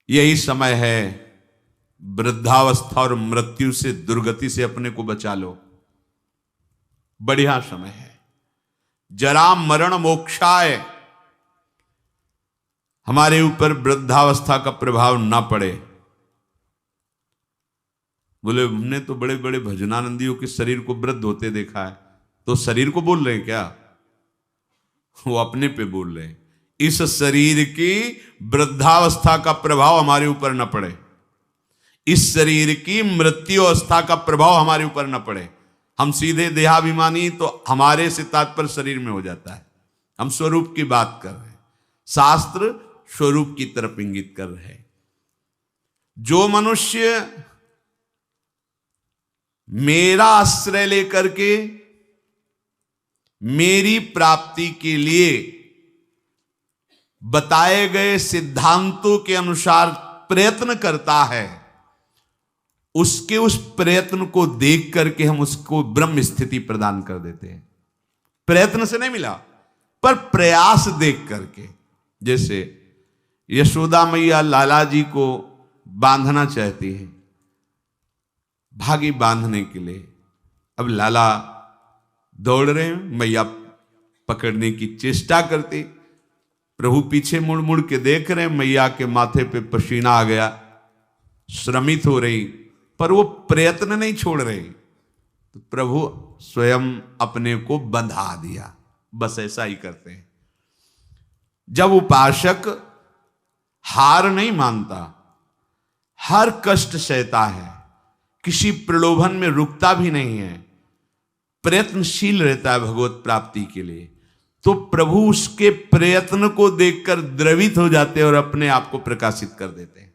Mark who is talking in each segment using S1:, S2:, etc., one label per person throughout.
S1: यही समय है, वृद्धावस्था और मृत्यु से, दुर्गति से अपने को बचा लो। बढ़िया समय है। जरा मरण मोक्षाय, हमारे ऊपर वृद्धावस्था का प्रभाव ना पड़े। बोले हमने तो बड़े बड़े भजनानंदियों के शरीर को वृद्ध होते देखा है। तो शरीर को बोल रहे हैं क्या? वो अपने पे बोल रहे हैं। इस शरीर की वृद्धावस्था का प्रभाव हमारे ऊपर न पड़े, इस शरीर की मृत्यु अवस्था का प्रभाव हमारे ऊपर न पड़े। हम सीधे देहाभिमानी तो हमारे से तात्पर्य शरीर में हो जाता है। हम स्वरूप की बात कर रहे हैं, शास्त्र स्वरूप की तरफ इंगित कर रहे हैं। जो मनुष्य मेरा आश्रय लेकर के मेरी प्राप्ति के लिए बताए गए सिद्धांतों के अनुसार प्रयत्न करता है, उसके उस प्रयत्न को देख करके हम उसको ब्रह्म स्थिति प्रदान कर देते हैं। प्रयत्न से नहीं मिला, पर प्रयास देख करके। जैसे यशोदा मैया लाला जी को बांधना चाहती है, भागी बांधने के लिए। अब लाला दौड़ रहे हैं, मैया पकड़ने की चेष्टा करती, प्रभु पीछे मुड़ मुड़ के देख रहे हैं, मैया के माथे पे पसीना आ गया, श्रमित हो रही, पर वो प्रयत्न नहीं छोड़ रहे। तो प्रभु स्वयं अपने को बंधा दिया। बस ऐसा ही करते हैं। जब उपासक हार नहीं मानता, हर कष्ट सहता है, किसी प्रलोभन में रुकता भी नहीं है, प्रयत्नशील रहता है भगवत प्राप्ति के लिए, तो प्रभु उसके प्रयत्न को देखकर द्रवित हो जाते हैं और अपने आप को प्रकाशित कर देते हैं।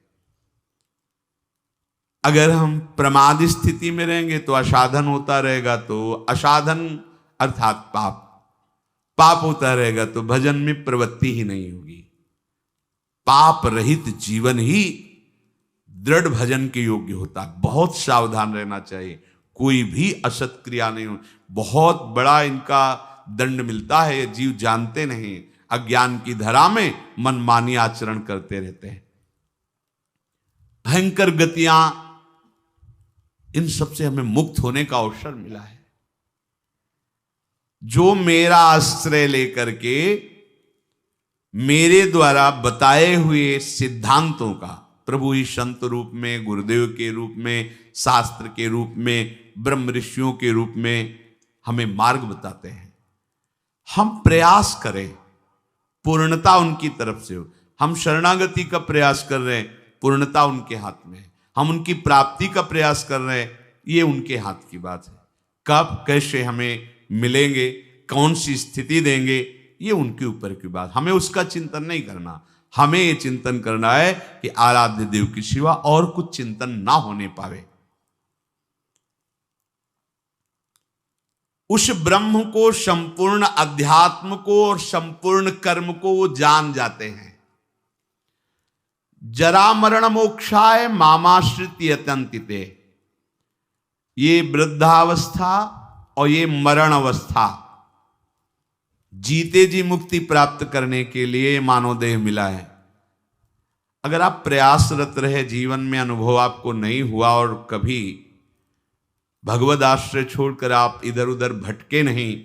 S1: अगर हम प्रमाद स्थिति में रहेंगे तो असाधन होता रहेगा, तो असाधन अर्थात पाप, पाप होता रहेगा तो भजन में प्रवृत्ति ही नहीं होगी। पाप रहित जीवन ही दृढ़ भजन के योग्य होता है। बहुत सावधान रहना चाहिए, कोई भी असत क्रिया नहीं हो। बहुत बड़ा इनका दंड मिलता है, ये जीव जानते नहीं, अज्ञान की धरा में मनमानी आचरण करते रहते हैं। भयंकर गतियां, इन सब से हमें मुक्त होने का अवसर मिला है। जो मेरा आश्रय लेकर के मेरे द्वारा बताए हुए सिद्धांतों का, प्रभु ही संत रूप में, गुरुदेव के रूप में, शास्त्र के रूप में, ब्रह्म ऋषियों के रूप में हमें मार्ग बताते हैं, हम प्रयास करें, पूर्णता उनकी तरफ से हो। हम शरणागति का प्रयास कर रहे हैं, पूर्णता उनके हाथ में है। हम उनकी प्राप्ति का प्रयास कर रहे हैं, ये उनके हाथ की बात है। कब कैसे हमें मिलेंगे, कौन सी स्थिति देंगे, ये उनके ऊपर की बात। हमें उसका चिंतन नहीं करना, हमें ये चिंतन करना है कि आराध्य देव के सिवा और कुछ चिंतन ना होने पावे। उस ब्रह्म को, संपूर्ण अध्यात्म को और संपूर्ण कर्म को वो जान जाते हैं। जरा मरण मोक्षाय मामाश्रित यतन्तिते, ये वृद्धावस्था और ये मरण अवस्था, जीते जी मुक्ति प्राप्त करने के लिए मानव देह मिला है। अगर आप प्रयासरत रहे, जीवन में अनुभव आपको नहीं हुआ और कभी भगवद आश्रय छोड़कर आप इधर उधर भटके नहीं,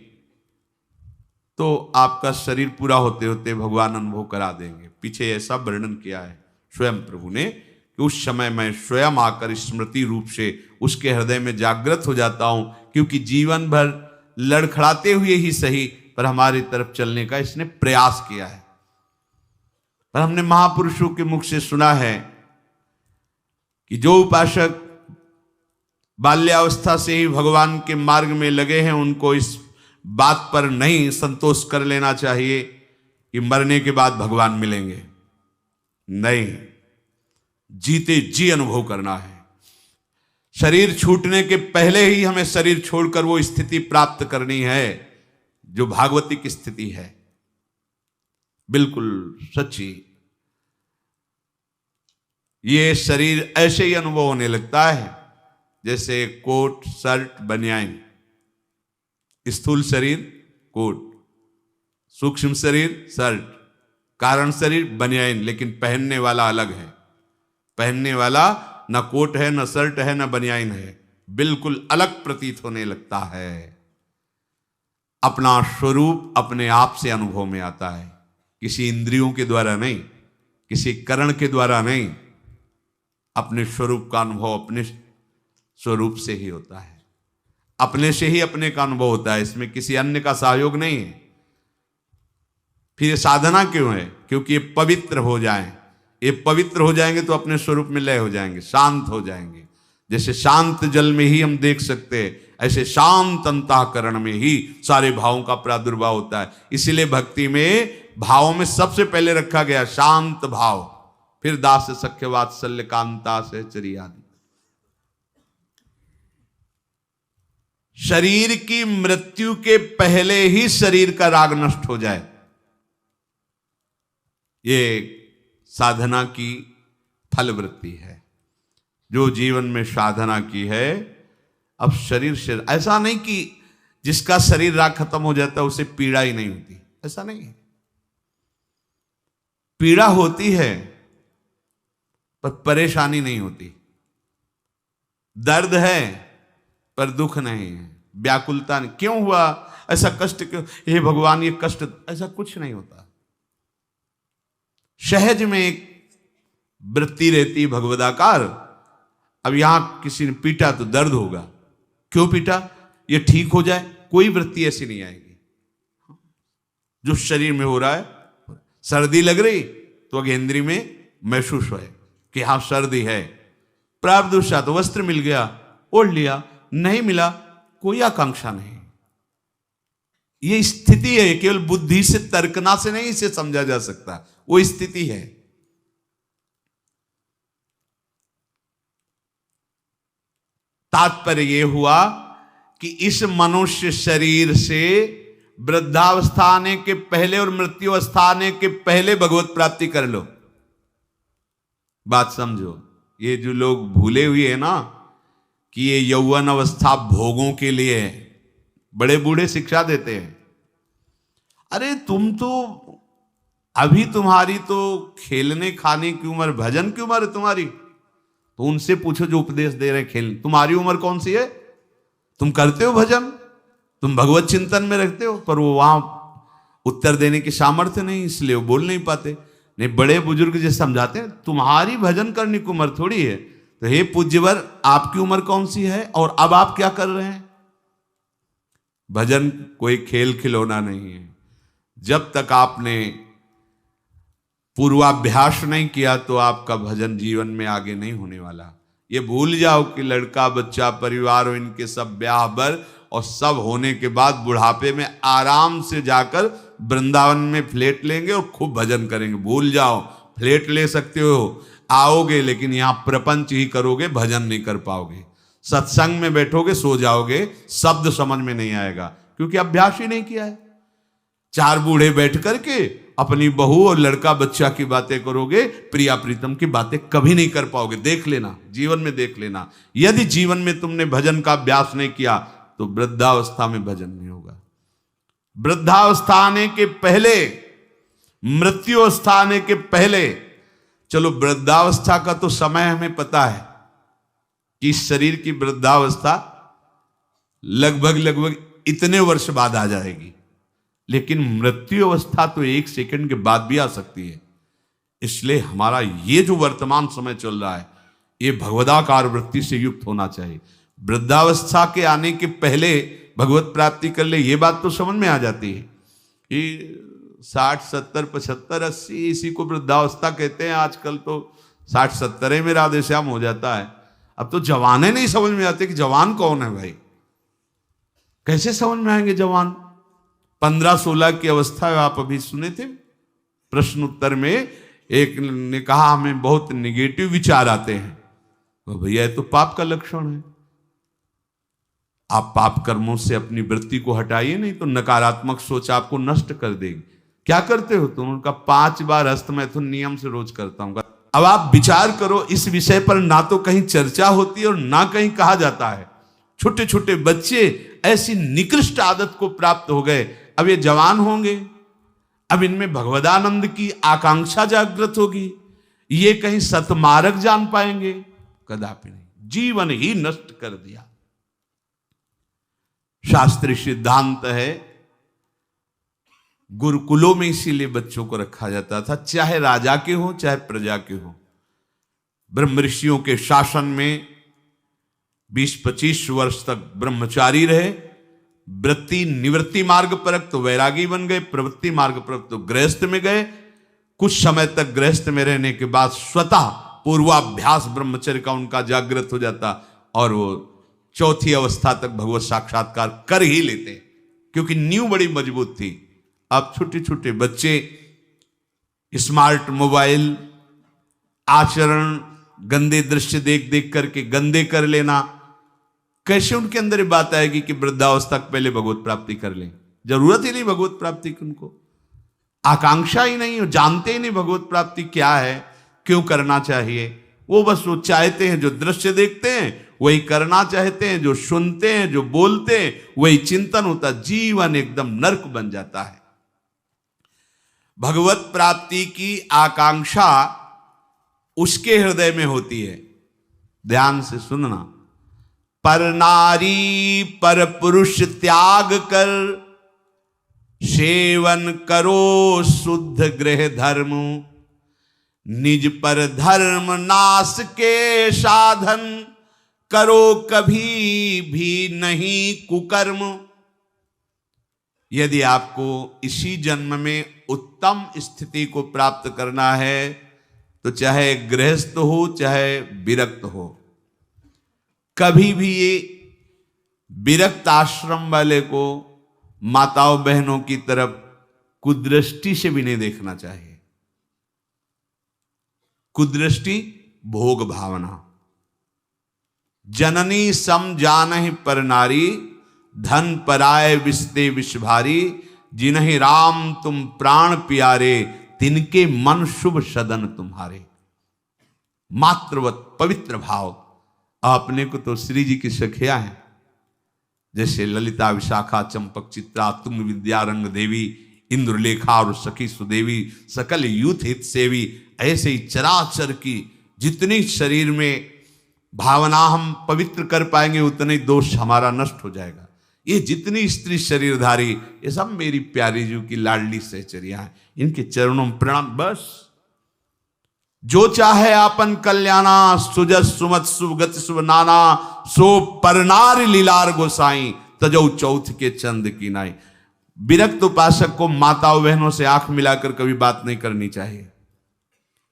S1: तो आपका शरीर पूरा होते होते भगवान अनुभव करा देंगे। पीछे ऐसा वर्णन किया है स्वयं प्रभु ने कि उस समय मैं स्वयं आकर स्मृति रूप से उसके हृदय में जागृत हो जाता हूं, क्योंकि जीवन भर लड़खड़ाते हुए ही सही पर हमारी तरफ चलने का इसने प्रयास किया है। पर हमने महापुरुषों के मुख से सुना है कि जो उपासक बाल्यावस्था से ही भगवान के मार्ग में लगे हैं, उनको इस बात पर नहीं संतोष कर लेना चाहिए कि मरने के बाद भगवान मिलेंगे। नहीं, जीते जी अनुभव करना है। शरीर छूटने के पहले ही हमें शरीर छोड़कर वो स्थिति प्राप्त करनी है जो भागवती की स्थिति है, बिल्कुल सच्ची। ये शरीर ऐसे ही अनुभव होने लगता है जैसे कोट, शर्ट, बनियान। स्थूल शरीर कोट, सूक्ष्म शरीर शर्ट, कारण शरीर बनियान, लेकिन पहनने वाला अलग है। पहनने वाला न कोट है, न शर्ट है, न बनियाइन है, बिल्कुल अलग प्रतीत होने लगता है। अपना स्वरूप अपने आप से अनुभव में आता है, किसी इंद्रियों के द्वारा नहीं, किसी करण के द्वारा नहीं। अपने स्वरूप का अनुभव अपने स्वरूप से ही होता है, अपने से ही अपने का अनुभव होता है, इसमें किसी अन्य का सहयोग नहीं है। फिर ये साधना क्यों है? क्योंकि ये पवित्र हो जाएं। ये पवित्र हो जाएंगे तो अपने स्वरूप में लय हो जाएंगे, शांत हो जाएंगे। जैसे शांत जल में ही हम देख सकते हैं, ऐसे शांत अंतःकरण में ही सारे भावों का प्रादुर्भाव होता है। इसीलिए भक्ति में भावों में सबसे पहले रखा गया शांत भाव, फिर दास सख्य वात्सल्य कांता सहचरी आदि। शरीर की मृत्यु के पहले ही शरीर का राग नष्ट हो जाए, ये साधना की फलवृत्ति है। जो जीवन में साधना की है, अब शरीर से ऐसा नहीं कि जिसका शरीर राग खत्म हो जाता है उसे पीड़ा ही नहीं होती, ऐसा नहीं है। पीड़ा होती है पर परेशानी नहीं होती, दर्द है पर दुख नहीं है, व्याकुलता नहीं। क्यों हुआ ऐसा कष्ट, क्यों हे भगवान ये कष्ट, ऐसा कुछ नहीं होता। सहज में एक वृत्ति रहती भगवदाकार। अब यहां किसी ने पीटा तो दर्द होगा, क्यों पीटा, ये ठीक हो जाए, कोई वृत्ति ऐसी नहीं आएगी। जो शरीर में हो रहा है, सर्दी लग रही तो अगेंद्री में महसूस है कि हाँ सर्दी है, प्रारब्ध तो वस्त्र मिल गया ओढ़ लिया, नहीं मिला कोई आकांक्षा नहीं। ये स्थिति है, केवल बुद्धि से तर्कना से नहीं इसे समझा जा सकता, वो स्थिति है। तात्पर्य यह हुआ कि इस मनुष्य शरीर से वृद्धावस्था आने के पहले और मृत्यु अवस्था आने के पहले भगवत प्राप्ति कर लो। बात समझो, ये जो लोग भूले हुए हैं ना कि ये यौवन अवस्था भोगों के लिए है, बड़े बूढ़े शिक्षा देते हैं, अरे तुम तो अभी तुम्हारी तो खेलने खाने की उम्र, भजन की उम्र है तुम्हारी, तो उनसे पूछो जो उपदेश दे रहे खेल, तुम्हारी उम्र कौन सी है? तुम करते हो भजन, तुम भगवत चिंतन में रखते हो, पर वो वहां उत्तर देने की सामर्थ्य नहीं, इसलिए वो बोल नहीं पाते। नहीं, बड़े बुजुर्ग जैसे समझाते हैं तुम्हारी भजन करने की उम्र थोड़ी है। तो हे पूज्यवर, आपकी उम्र कौन सी है और अब आप क्या कर रहे हैं? भजन कोई खेल खिलौना नहीं है। जब तक आपने पूर्वाभ्यास नहीं किया तो आपका भजन जीवन में आगे नहीं होने वाला। ये भूल जाओ कि लड़का बच्चा परिवार और इनके सब ब्याह बर और सब होने के बाद बुढ़ापे में आराम से जाकर वृंदावन में फ्लैट लेंगे और खूब भजन करेंगे। भूल जाओ, फ्लैट ले सकते हो, आओगे, लेकिन यहां प्रपंच ही करोगे, भजन नहीं कर पाओगे। सत्संग में बैठोगे, सो जाओगे, शब्द समझ में नहीं आएगा, क्योंकि अभ्यास ही नहीं किया है। चार बूढ़े बैठ करके अपनी बहू और लड़का बच्चा की बातें करोगे, प्रिया प्रीतम की बातें कभी नहीं कर पाओगे। देख लेना, जीवन में देख लेना, यदि जीवन में तुमने भजन का अभ्यास नहीं किया तो वृद्धावस्था में भजन नहीं होगा। वृद्धावस्था आने के पहले, मृत्यु अवस्था आने के पहले, चलो वृद्धावस्था का तो समय हमें पता है कि शरीर की वृद्धावस्था लगभग इतने वर्ष बाद आ जाएगी, लेकिन मृत्यु अवस्था तो 1 सेकंड के बाद भी आ सकती है। इसलिए हमारा ये जो वर्तमान समय चल रहा है, ये भगवदाकार वृत्ति से युक्त होना चाहिए। वृद्धावस्था के आने के पहले भगवत प्राप्ति कर ले, ये बात तो समझ में आ जाती है कि 60, 70, 75, 80 इसी को वृद्धावस्था कहते हैं। आजकल तो 60, 70 में राधे श्याम हो जाता है। अब तो जवाने नहीं समझ में आते कि जवान कौन है भाई, कैसे समझ में आएंगे जवान? 15-16 की अवस्था है। आप अभी सुने थे प्रश्न उत्तर में, एक ने कहा हमें बहुत निगेटिव विचार आते हैं। तो भैया ये तो पाप का लक्षण है। आप पाप कर्मों से अपनी वृत्ति को हटाइए, नहीं तो नकारात्मक सोच आपको नष्ट कर देगी। क्या करते हो तुम? उनका 5 बार हस्त मैथुन नियम से रोज करता हूं। अब आप विचार करो, इस विषय पर ना तो कहीं चर्चा होती है और ना कहीं कहा जाता है। छोटे छोटे बच्चे ऐसी निकृष्ट आदत को प्राप्त हो गए, अब ये जवान होंगे, अब इनमें भगवदानंद की आकांक्षा जागृत होगी, ये कहीं सतमार्ग जान पाएंगे? कदापि नहीं। जीवन ही नष्ट कर दिया। शास्त्रीय सिद्धांत है, गुरुकुलों में इसीलिए बच्चों को रखा जाता था, चाहे राजा के हो चाहे प्रजा के हो। ब्रह्म ऋषियों के शासन में 20-25 वर्ष तक ब्रह्मचारी रहे। वृत्ति निवृत्ति मार्ग पर तो वैरागी बन गए, प्रवृत्ति मार्ग पर तो गृहस्थ में गए। कुछ समय तक गृहस्थ में रहने के बाद स्वतः पूर्वाभ्यास ब्रह्मचर्य का उनका जागृत हो जाता और वो चौथी अवस्था तक भगवत साक्षात्कार कर ही लेते, क्योंकि नींव बड़ी मजबूत थी। अब छोटे छोटे बच्चे स्मार्ट मोबाइल, आचरण, गंदे दृश्य देख देख करके गंदे कर लेना, कैसे उनके अंदर ये बात आएगी कि वृद्धावस्था पहले भगवत प्राप्ति कर लें? जरूरत ही नहीं भगवत प्राप्ति की, उनको आकांक्षा ही नहीं, जानते ही नहीं भगवत प्राप्ति क्या है, क्यों करना चाहिए। वो बस वो चाहते हैं, जो दृश्य देखते हैं वही करना चाहते हैं, जो सुनते हैं, जो बोलते हैं वही चिंतन होता। जीवन एकदम नरक बन जाता है। भगवत प्राप्ति की आकांक्षा उसके हृदय में होती है। ध्यान से सुनना। पर नारी पर पुरुष त्याग कर, सेवन करो शुद्ध गृह धर्म, निज पर धर्म नाश के साधन, करो कभी भी नहीं कुकर्म। यदि आपको इसी जन्म में उत्तम स्थिति को प्राप्त करना है तो चाहे गृहस्थ हो चाहे विरक्त हो, कभी भी ये विरक्त आश्रम वाले को माताओं बहनों की तरफ कुदृष्टि से भी नहीं देखना चाहिए। कुदृष्टि भोग भावना। जननी सम जानहि पर नारी, धन पराय विस्ते विष भारी, जिन्हि राम तुम प्राण प्यारे, तिनके मन शुभ सदन तुम्हारे। मातृवत पवित्र भाव। अपने को तो श्री जी की सखिया है, जैसे ललिता, विशाखा, चंपक, चित्रा, तुंग विद्या, रंग देवी, इंद्रलेखा और सखी सुदेवी, सकल यूथ हित सेवी। ऐसे ही चराचर की जितनी शरीर में भावना हम पवित्र कर पाएंगे उतने दोष हमारा नष्ट हो जाएगा। ये जितनी स्त्री शरीरधारी, ये सब मेरी प्यारी जी की लाडली सहचरिया हैं। इनके चरणों में प्रणाम। बस जो चाहे आपन कल्याणा, सुजस सुमत शुभ गति शुभ नाना, सो परनार लीलार गोसाई, तजौ चौथ के चंद की नाई। विरक्त उपासक को माताओं बहनों से आंख मिलाकर कभी बात नहीं करनी चाहिए।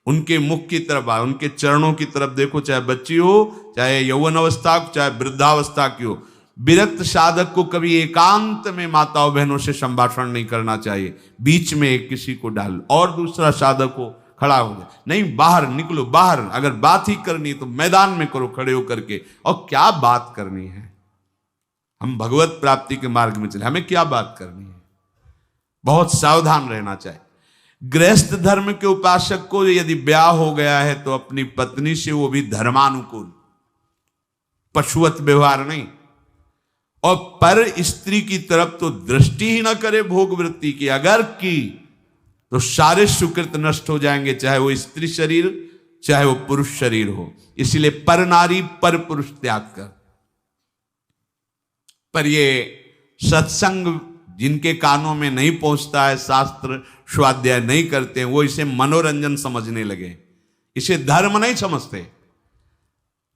S1: उनके मुख की तरफ, उनके चरणों की तरफ देखो, चाहे बच्ची हो, चाहे यौवन अवस्था, चाहे वृद्धावस्था की हो। विरक्त साधक को कभी एकांत में माताओं बहनों से संभाषण नहीं करना चाहिए। बीच में किसी को डाल और दूसरा साधक को खड़ा हो जाए, नहीं बाहर निकलो। बाहर अगर बात ही करनी तो मैदान में करो खड़े होकर के। और क्या बात करनी है? हम भगवत प्राप्ति के मार्ग में चले, हमें क्या बात करनी है? बहुत सावधान रहना चाहिए। गृहस्थ धर्म के उपासक को यदि ब्याह हो गया है तो अपनी पत्नी से वो भी धर्मानुकूल, पशुवत व्यवहार नहीं। और पर स्त्री की तरफ तो दृष्टि ही ना करे भोग वृत्ति की। अगर की तो सारे सुकृत नष्ट हो जाएंगे, चाहे वो स्त्री शरीर चाहे वो पुरुष शरीर हो। इसलिए पर नारी पर पुरुष त्याग कर। पर ये सत्संग जिनके कानों में नहीं पहुंचता है, शास्त्र स्वाध्याय नहीं करते हैं, वो इसे मनोरंजन समझने लगे, इसे धर्म नहीं समझते,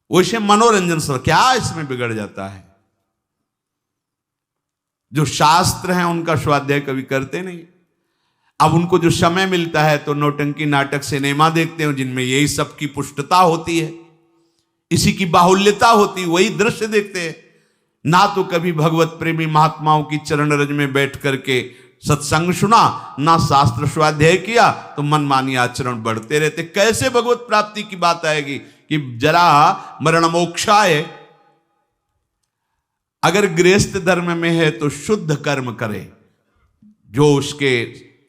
S1: वो इसे मनोरंजन समझ। क्या इसमें बिगड़ जाता है? जो शास्त्र हैं उनका स्वाध्याय कभी करते नहीं। अब उनको जो समय मिलता है तो नौटंकी नाटक सिनेमा देखते हैं, जिनमें यही सब की पुष्टता होती है, इसी की बाहुल्यता होती है, वही दृश्य देखते हैं। ना तो कभी भगवत प्रेमी महात्माओं की चरण रज में बैठ करके सत्संग सुना, ना शास्त्र स्वाध्याय किया, तो मनमानी आचरण बढ़ते रहते। कैसे भगवत प्राप्ति की बात आएगी कि जरा मरण मोक्षाय? अगर गृहस्थ धर्म में है तो शुद्ध कर्म करे, जो उसके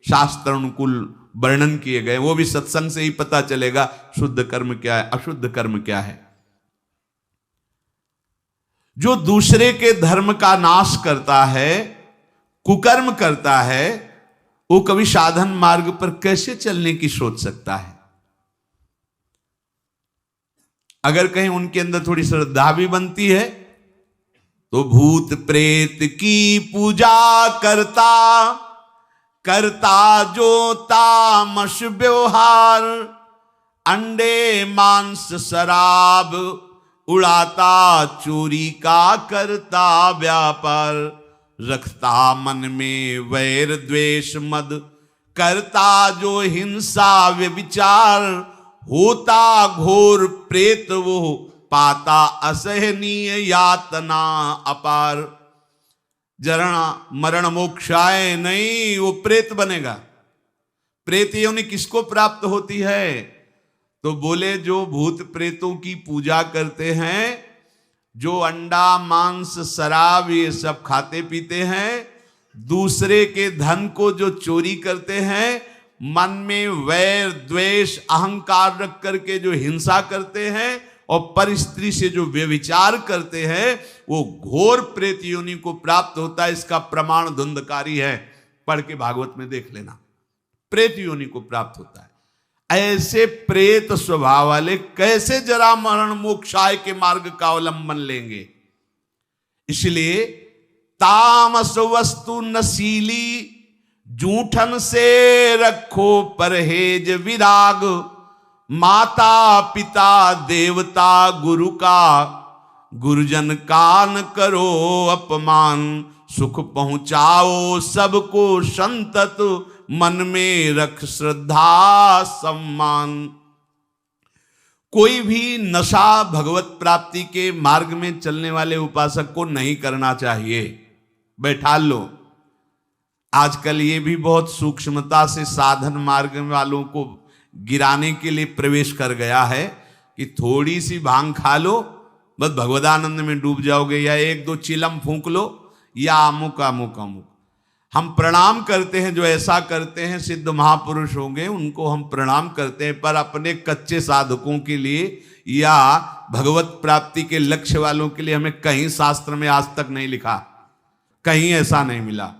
S1: शास्त्र अनुकूल वर्णन किए गए, वो भी सत्संग से ही पता चलेगा शुद्ध कर्म क्या है, अशुद्ध कर्म क्या है। जो दूसरे के धर्म का नाश करता है, कुकर्म करता है, वो कभी साधन मार्ग पर कैसे चलने की सोच सकता है? अगर कहीं उनके अंदर थोड़ी श्रद्धा भी बनती है तो भूत प्रेत की पूजा करता करता जो तामस व्यवहार, अंडे मांस शराब उड़ाता चोरी का करता व्यापार, रखता मन में वैर द्वेष मद करता जो हिंसा व्यभिचार, होता घोर प्रेत वो पाता असहनीय यातना अपार। जरा मरण मोक्षाय नहीं, वो प्रेत बनेगा। प्रेत योनि किसको प्राप्त होती है? तो बोले जो भूत प्रेतों की पूजा करते हैं, जो अंडा मांस शराब ये सब खाते पीते हैं, दूसरे के धन को जो चोरी करते हैं, मन में वैर द्वेष अहंकार रख करके जो हिंसा करते हैं और पर स्त्री से जो व्यभिचार करते हैं, वो घोर प्रेत योनि को प्राप्त होता है। इसका प्रमाण धुंधकारी है, पढ़ के भागवत में देख लेना। प्रेत योनि को प्राप्त होता है। ऐसे प्रेत स्वभाव वाले कैसे जरा मरण मोक्षाय के मार्ग का अवलंबन लेंगे? इसलिए तामस वस्तु नशीली जूठन से रखो परहेज विराग, माता पिता देवता गुरु का गुरुजन का न करो अपमान, सुख पहुंचाओ सबको संतत मन में रख श्रद्धा सम्मान। कोई भी नशा भगवत प्राप्ति के मार्ग में चलने वाले उपासक को नहीं करना चाहिए। बैठा लो। आजकल ये भी बहुत सूक्ष्मता से साधन मार्ग वालों को गिराने के लिए प्रवेश कर गया है कि थोड़ी सी भांग खा लो, बस भगवदानंद में डूब जाओगे, या एक दो चिलम फूंक लो, या अमुक अमुक अमुक। हम प्रणाम करते हैं जो ऐसा करते हैं, सिद्ध महापुरुष होंगे, उनको हम प्रणाम करते हैं, पर अपने कच्चे साधकों के लिए या भगवत प्राप्ति के लक्ष्य वालों के लिए हमें कहीं शास्त्र में आज तक नहीं लिखा, कहीं ऐसा नहीं मिला।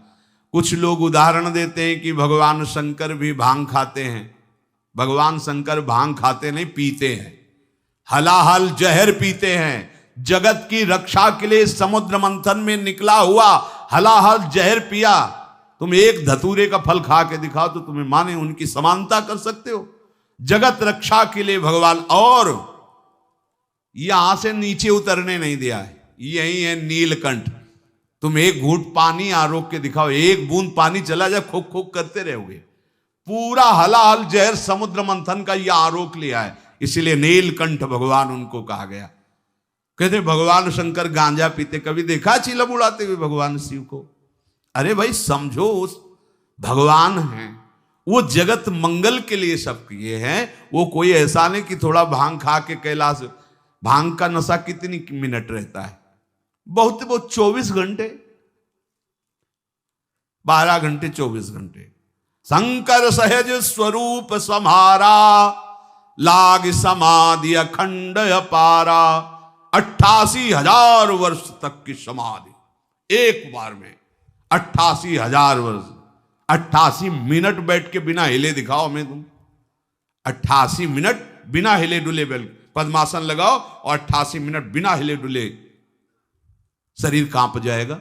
S1: कुछ लोग उदाहरण देते हैं कि भगवान शंकर भी भांग खाते हैं। भगवान शंकर भांग खाते नहीं, पीते हैं, हलाहल जहर पीते हैं। जगत की रक्षा के लिए समुद्र मंथन में निकला हुआ हलाहल जहर पिया। तुम एक धतूरे का फल खा के दिखाओ तो तुम्हें माने उनकी समानता कर सकते हो? जगत रक्षा के लिए भगवान, और यहां से नीचे उतरने नहीं दिया है। यही है नीलकंठ। तुम एक घूंट पानी आरोक के दिखाओ, एक बूंद पानी चला जाए, खोक खोक करते रहोगे। पूरा हलाहल जहर समुद्र मंथन का यह आरोक लिया है, इसलिए नीलकंठ भगवान उनको कहा गया। कहते भगवान शंकर गांजा पीते, कभी देखा चिलम उड़ाते हुए भगवान शिव को? अरे भाई समझो, उस भगवान हैं, वो जगत मंगल के लिए सब किए हैं। वो कोई ऐसा नहीं कि थोड़ा भांग खा के कैलाश। भांग का नशा कितनी मिनट रहता है? बहुत बहुत 24 घंटे, 12 घंटे 24 घंटे। शंकर सहज स्वरूप समारा, लाग समाधि अखंड अपारा। 88,000 वर्ष तक की समाधि एक बार में, 88,000 वर्ष। 88 मिनट बैठ के बिना हिले दिखाओ मैं तुम। 88 मिनट बिना हिले डुले पद्मासन लगाओ और 88 मिनट बिना हिले डुले, शरीर कांप जाएगा।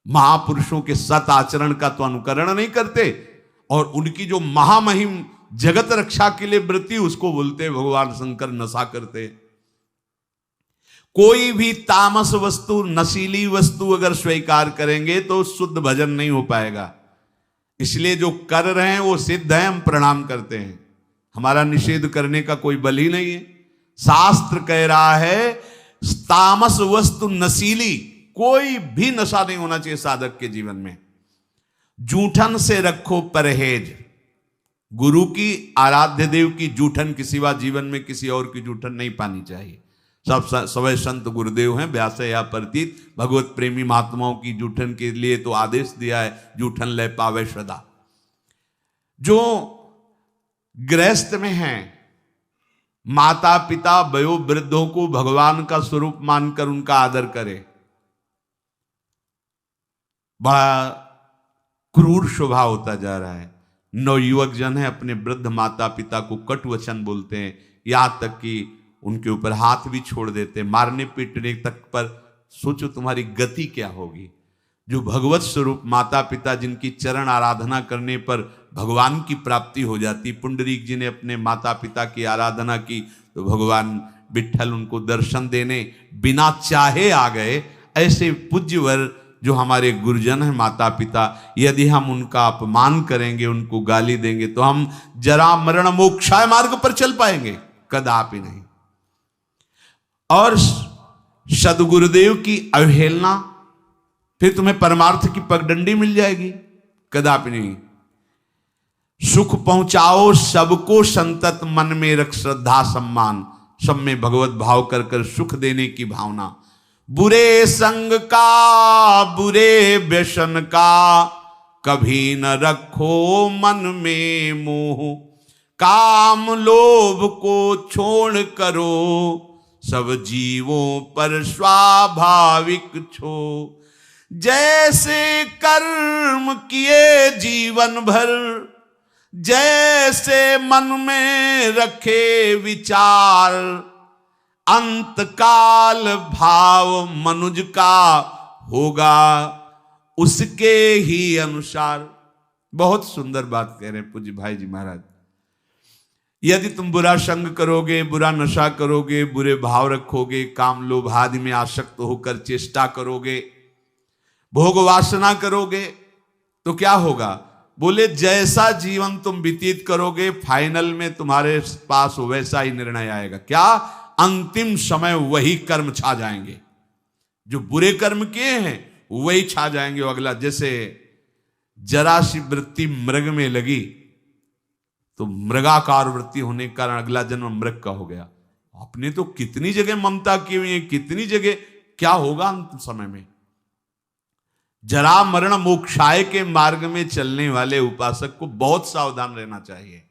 S1: महापुरुषों के सत आचरण का तो अनुकरण नहीं करते, और उनकी जो महामहिम जगत रक्षा के लिए वृत्ति, उसको बोलते भगवान शंकर नशा करते। कोई भी तामस वस्तु, नशीली वस्तु अगर स्वीकार करेंगे तो शुद्ध भजन नहीं हो पाएगा। इसलिए जो कर रहे हैं वो सिद्ध है, हम प्रणाम करते हैं। हमारा निषेध करने का कोई बल ही नहीं है। शास्त्र कह रहा है तामस वस्तु नशीली, कोई भी नशा नहीं होना चाहिए साधक के जीवन में। जूठन से रखो परहेज। गुरु की, आराध्य देव की जूठन के सिवा जीवन में किसी और की जूठन नहीं पानी चाहिए। सब सवै संत गुरुदेव हैं, व्यास या प्रतीत भगवत प्रेमी महात्माओं की जूठन के लिए तो आदेश दिया है, जूठन ले पावे सदा। जो गृहस्थ में हैं, माता पिता वयो वृद्धों को भगवान का स्वरूप मानकर उनका आदर करे। बड़ा क्रूर स्वभाव होता जा रहा है। नवयुवक जन है, अपने वृद्ध माता पिता को कटु वचन बोलते हैं, यहां तक कि उनके ऊपर हाथ भी छोड़ देते, मारने पीटने तक पर। सोचो तुम्हारी गति क्या होगी। जो भगवत स्वरूप माता पिता जिनकी चरण आराधना करने पर भगवान की प्राप्ति हो जाती। पुंडरीक जी ने अपने माता पिता की आराधना की तो भगवान विट्ठल उनको दर्शन देने बिना चाहे आ गए। ऐसे पूज्यवर जो हमारे गुरुजन हैं माता पिता, यदि हम उनका अपमान करेंगे, उनको गाली देंगे तो हम जरा मरण मोक्षाय मार्ग पर चल पाएंगे? कदापि नहीं। और सदगुरुदेव की अवहेलना, फिर तुम्हें परमार्थ की पगडंडी मिल जाएगी? कदापि नहीं। सुख पहुंचाओ सबको संतत, मन में रख श्रद्धा सम्मान, सब में भगवत भाव कर कर सुख देने की भावना। बुरे संग का, बुरे व्यसन का कभी न रखो मन में मोह, काम लोभ को छोड़ करो सब जीवों पर स्वाभाविक छो। जैसे कर्म किए जीवन भर, जैसे मन में रखे विचार, अंतकाल भाव मनुज का होगा उसके ही अनुसार। बहुत सुंदर बात कह रहे हैं पूज्य भाई जी महाराज। यदि तुम बुरा संग करोगे, बुरा नशा करोगे, बुरे भाव रखोगे, काम लोभ आदि में आसक्त होकर चेष्टा करोगे, भोग वासना करोगे, तो क्या होगा? बोले जैसा जीवन तुम व्यतीत करोगे, फाइनल में तुम्हारे पास वैसा ही निर्णय आएगा। क्या? अंतिम समय वही कर्म छा जाएंगे। जो बुरे कर्म किए हैं वही छा जाएंगे। अगला, जैसे जरा सी वृत्ति मृग में लगी तो मृगाकार वृत्ति होने के कारण अगला जन्म मृग का हो गया। आपने तो कितनी जगह ममता की हुई है, कितनी जगह। क्या होगा अंतिम समय में? जरा मरण मोक्षाय के मार्ग में चलने वाले उपासक को बहुत सावधान रहना चाहिए।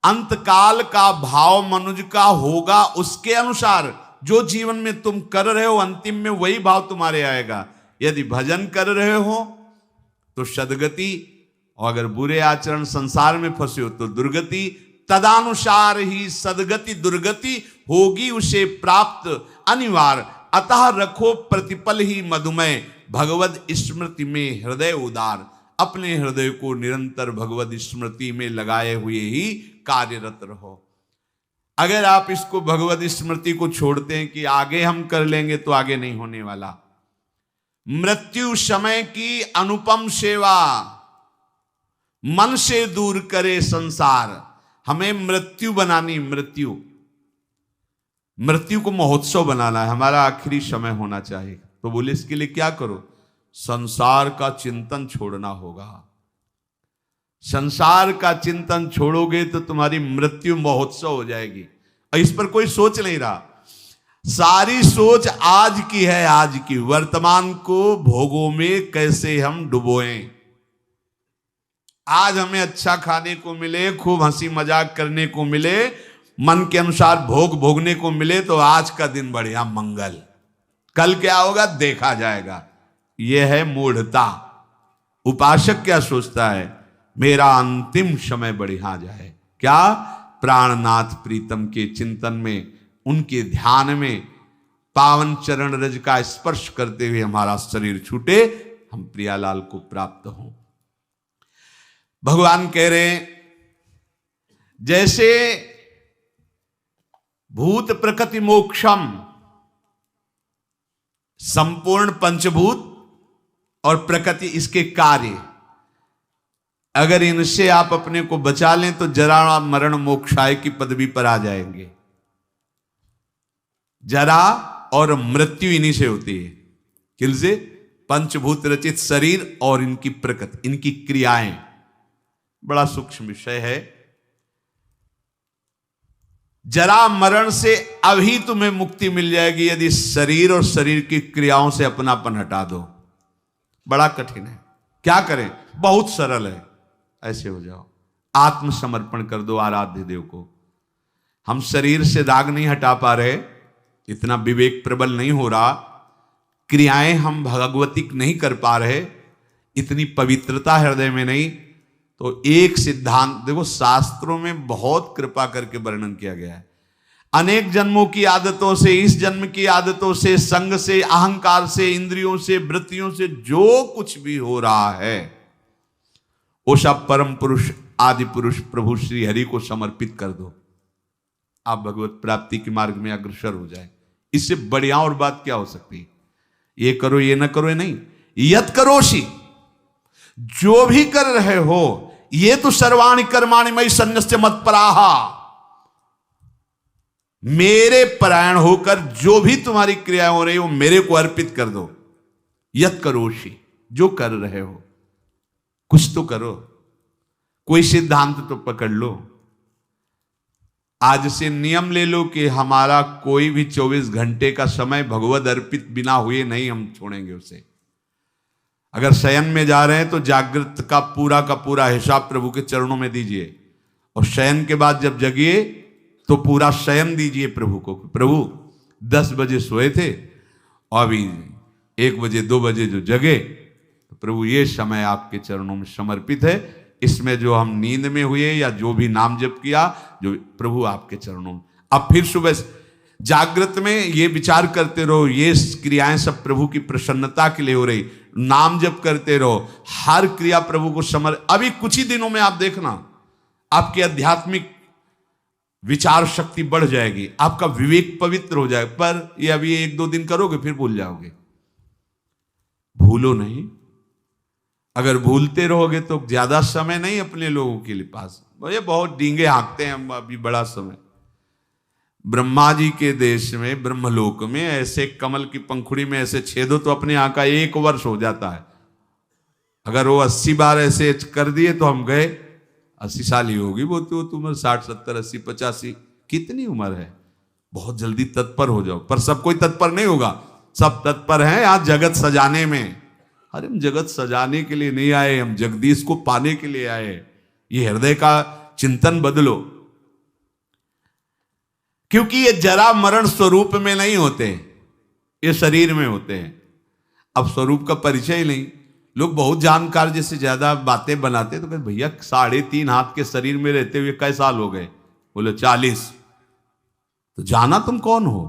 S1: अंतकाल का भाव मनुज का होगा उसके अनुसार। जो जीवन में तुम कर रहे हो अंतिम में वही भाव तुम्हारे आएगा। यदि भजन कर रहे हो तो सदगति, और अगर बुरे आचरण संसार में फंसे हो तो दुर्गति। तदानुसार ही सदगति दुर्गति होगी उसे प्राप्त अनिवार्य। अतः रखो प्रतिपल ही मधुमय, भगवद स्मृति में हृदय उदार। अपने हृदय को निरंतर भगवद स्मृति में लगाए हुए ही कार्यरत रहो। अगर आप इसको भगवद स्मृति को छोड़ते हैं कि आगे हम कर लेंगे, तो आगे नहीं होने वाला। मृत्यु समय की अनुपम सेवा, मन से दूर करे संसार। हमें मृत्यु बनानी, मृत्यु को महोत्सव बनाना है। हमारा आखिरी समय होना चाहिए। तो बोले इसके लिए क्या करो? संसार का चिंतन छोड़ना होगा। संसार का चिंतन छोड़ोगे तो तुम्हारी मृत्यु महोत्सव हो जाएगी। और इस पर कोई सोच नहीं रहा। सारी सोच आज की है, आज की। वर्तमान को भोगों में कैसे हम डुबोएं। आज हमें अच्छा खाने को मिले, खूब हंसी मजाक करने को मिले, मन के अनुसार भोग भोगने को मिले, तो आज का दिन बढ़िया मंगल। कल क्या होगा देखा जाएगा। यह है मूढ़ता। उपासक क्या सोचता है? मेरा अंतिम समय बढ़िया जाए। क्या? प्राणनाथ प्रीतम के चिंतन में, उनके ध्यान में, पावन चरण रज का स्पर्श करते हुए हमारा शरीर छूटे, हम प्रियालाल को प्राप्त हों। भगवान कह रहे हैं जैसे भूत प्रकृति मोक्षम, संपूर्ण पंचभूत और प्रकृति इसके कार्य, अगर इनसे आप अपने को बचा लें तो जरा मरण मोक्षाय की पदवी पर आ जाएंगे। जरा और मृत्यु इन्हीं से होती है। किलसे? पंचभूत रचित शरीर और इनकी प्रकृति, इनकी क्रियाएं। बड़ा सूक्ष्म विषय है। जरा मरण से अभी तुम्हें मुक्ति मिल जाएगी यदि शरीर और शरीर की क्रियाओं से अपनापन हटा दो। बड़ा कठिन है। क्या करें? बहुत सरल है। ऐसे हो जाओ, आत्मसमर्पण कर दो आराध्य देव को। हम शरीर से राग नहीं हटा पा रहे, इतना विवेक प्रबल नहीं हो रहा, क्रियाएं हम भगवतिक नहीं कर पा रहे, इतनी पवित्रता हृदय में नहीं। तो एक सिद्धांत देखो, शास्त्रों में बहुत कृपा करके वर्णन किया गया है। अनेक जन्मों की आदतों से, इस जन्म की आदतों से, संग से, अहंकार से, इंद्रियों से, वृत्तियों से जो कुछ भी हो रहा है वो सब परम पुरुष, आदि पुरुष प्रभु श्री हरि को समर्पित कर दो। आप भगवत प्राप्ति के मार्ग में अग्रसर हो जाए। इससे बढ़िया और बात क्या हो सकती है? ये करो, ये ना करो, ये नहीं। यत करोषि, जो भी कर रहे हो, ये तो सर्वाणि कर्माणि मयि सन्न्यस्य मत्पराहा, मेरे परायण होकर जो भी तुम्हारी क्रियाएं हो रही हो मेरे को अर्पित कर दो। यत करोषि, जो कर रहे हो कुछ तो करो, कोई सिद्धांत तो पकड़ लो। आज से नियम ले लो कि हमारा कोई भी 24 घंटे का समय भगवद अर्पित बिना हुए नहीं हम छोड़ेंगे उसे। अगर शयन में जा रहे हैं तो जागृत का पूरा हिसाब प्रभु के चरणों में दीजिए, और शयन के बाद जब जगिए तो पूरा शयन दीजिए प्रभु को। प्रभु 10 बजे सोए थे और अभी 1 बजे 2 बजे जो जगे, तो प्रभु ये समय आपके चरणों में समर्पित है। इसमें जो हम नींद में हुए या जो भी नाम जप किया, जो प्रभु आपके चरणों में। अब फिर सुबह जागृत में ये विचार करते रहो, ये क्रियाएं सब प्रभु की प्रसन्नता के लिए हो रही। नाम जप करते रहो, हर क्रिया प्रभु को अभी कुछ ही दिनों में आप देखना आपकी आध्यात्मिक विचार शक्ति बढ़ जाएगी, आपका विवेक पवित्र हो जाएगा। पर ये अभी 1-2 दिन करोगे फिर भूल जाओगे। भूलो नहीं। अगर भूलते रहोगे तो ज्यादा समय नहीं अपने लोगों के लिए पास। ये बहुत डींगे हाँकते हैं हम अभी बड़ा समय। ब्रह्मा जी के देश में, ब्रह्मलोक में ऐसे कमल की पंखुड़ी में ऐसे छेदो तो अपने यहाँ का 1 वर्ष हो जाता है। अगर वो 80 बार ऐसे कर दिए तो हम गए 80 साल ही होगी वो तो उम्र, 60, 70, 80, 85 कितनी उम्र है। बहुत जल्दी तत्पर हो जाओ। पर सब कोई तत्पर नहीं होगा, सब तत्पर हैं यहाँ जगत सजाने में। अरे हम जगत सजाने के लिए नहीं आए, हम जगदीश को पाने के लिए आए। ये हृदय का चिंतन बदलो, क्योंकि ये जरा मरण स्वरूप में नहीं होते, ये शरीर में होते हैं। अब स्वरूप का परिचय ही नहीं। लोग बहुत जानकार जैसे ज्यादा बातें बनाते तो कहते भैया 3.5 हाथ के शरीर में रहते हुए कई साल हो गए? बोले 40। तो जाना तुम कौन हो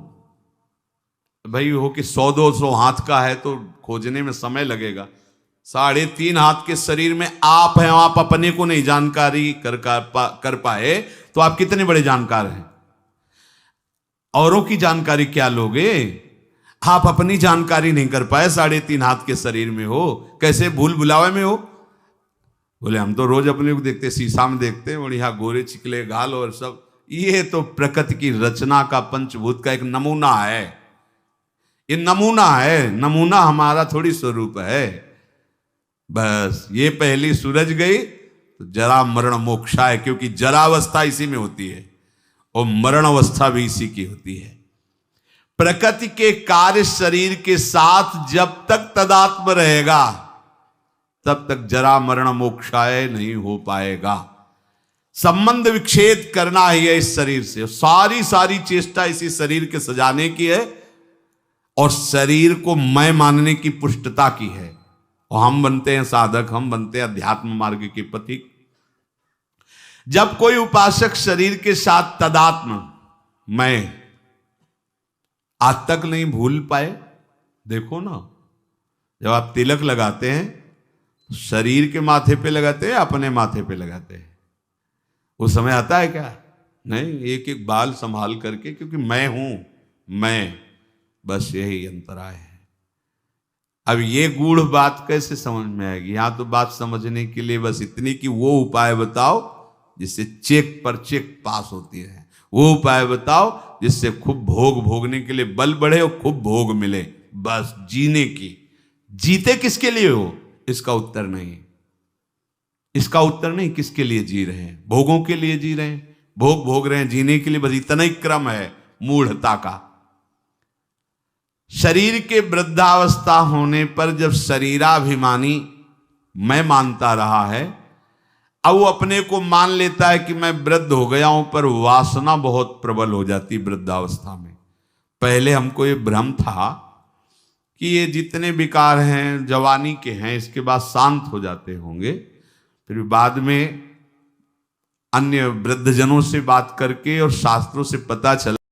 S1: भाई? हो कि 100-200 हाथ का है तो खोजने में समय लगेगा। 3.5 हाथ के शरीर में आप हैं, आप अपने को नहीं जानकारी कर पाए तो आप कितने बड़े जानकार हैं? औरों की जानकारी क्या लोगे? आप अपनी जानकारी नहीं कर पाए, 3.5 हाथ के शरीर में हो, कैसे भूल भुलावे में हो? बोले हम तो रोज अपने को देखते, शीशा में देखते हैं बढ़िया गोरे चिकले गाल और सब। ये तो प्रकृति की रचना का, पंचभूत का एक नमूना है। ये नमूना है, नमूना हमारा थोड़ी स्वरूप है। बस ये पहली सूरज गई तो जरा मरण मोक्षा है, क्योंकि जरावस्था इसी में होती है और मरण अवस्था भी इसी की होती है। प्रकृति के कार्य शरीर के साथ जब तक तदात्म रहेगा तब तक जरा मरण मोक्षाय नहीं हो पाएगा। संबंध विच्छेद करना ही है इस शरीर से। सारी चेष्टा इसी शरीर के सजाने की है और शरीर को मैं मानने की पुष्टता की है। और हम बनते हैं साधक, हम बनते हैं अध्यात्म मार्ग के पथिक। जब कोई उपासक शरीर के साथ तदात्म मैं आज तक नहीं भूल पाए, देखो ना, जब आप तिलक लगाते हैं तो शरीर के माथे पे लगाते हैं, अपने माथे पे लगाते हैं। वो समय आता है क्या? नहीं, एक एक बाल संभाल करके, क्योंकि मैं हूं, मैं, बस यही अंतराय है। अब ये गूढ़ बात कैसे समझ में आएगी? यहां तो बात समझने के लिए बस इतनी कि वो उपाय बताओ जिससे चेक पर चेक पास होती है। वो उपाय बताओ जिससे खूब भोग भोगने के लिए बल बढ़े और खूब भोग मिले, बस जीने की। जीते किसके लिए हो? इसका उत्तर नहीं। इसका उत्तर नहीं किसके लिए जी रहे हैं। भोगों के लिए जी रहे हैं, भोग भोग रहे हैं, जीने के लिए, बस इतना ही क्रम है मूढ़ता का। शरीर के वृद्धावस्था होने पर जब शरीराभिमानी मैं मानता रहा है, अब वो अपने को मान लेता है कि मैं वृद्ध हो गया हूं, पर वासना बहुत प्रबल हो जाती वृद्धावस्था में। पहले हमको ये भ्रम था कि ये जितने विकार हैं जवानी के हैं, इसके बाद शांत हो जाते होंगे। फिर बाद में अन्य वृद्धजनों से बात करके और शास्त्रों से पता चला